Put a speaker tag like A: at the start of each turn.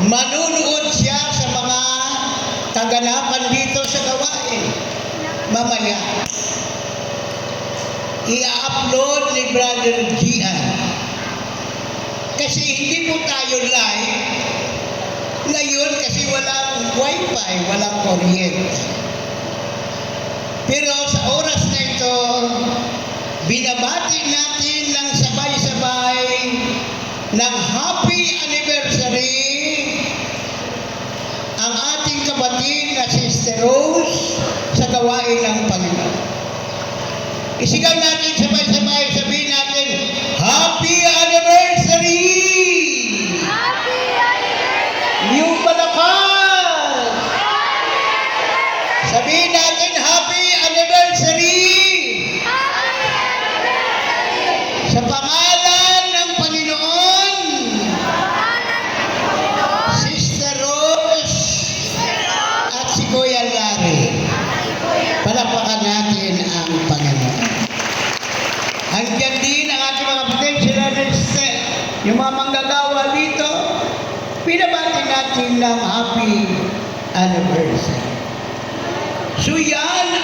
A: Manunood siya sa mga kaganapan dito sa gawain. Mamaya, i-upload ni Brother Gian. Kasi hindi po tayo live ngayon kasi walang wifi, walang kuryente. Pero sa oras na ito, binabati natin ng sabay-sabay ng happy anniversary ang ating kapatid na Sister Rose sa gawain ng Panginoon. Isigaw natin sabay-sabay, sabihin natin, Happy Anniversary!
B: Happy anniversary!
A: New Malacan! Sabihin natin, Happy Anniversary!
B: Happy anniversary!
A: Sa pangalan ng Panginoon, Sister Rose at si Kuya Larry. Palakpakan natin ang Panginoon. Hanggang din ang ating mga kapatid, sila yung mga manggagawa dito, pinabati natin ng happy anniversary. So yan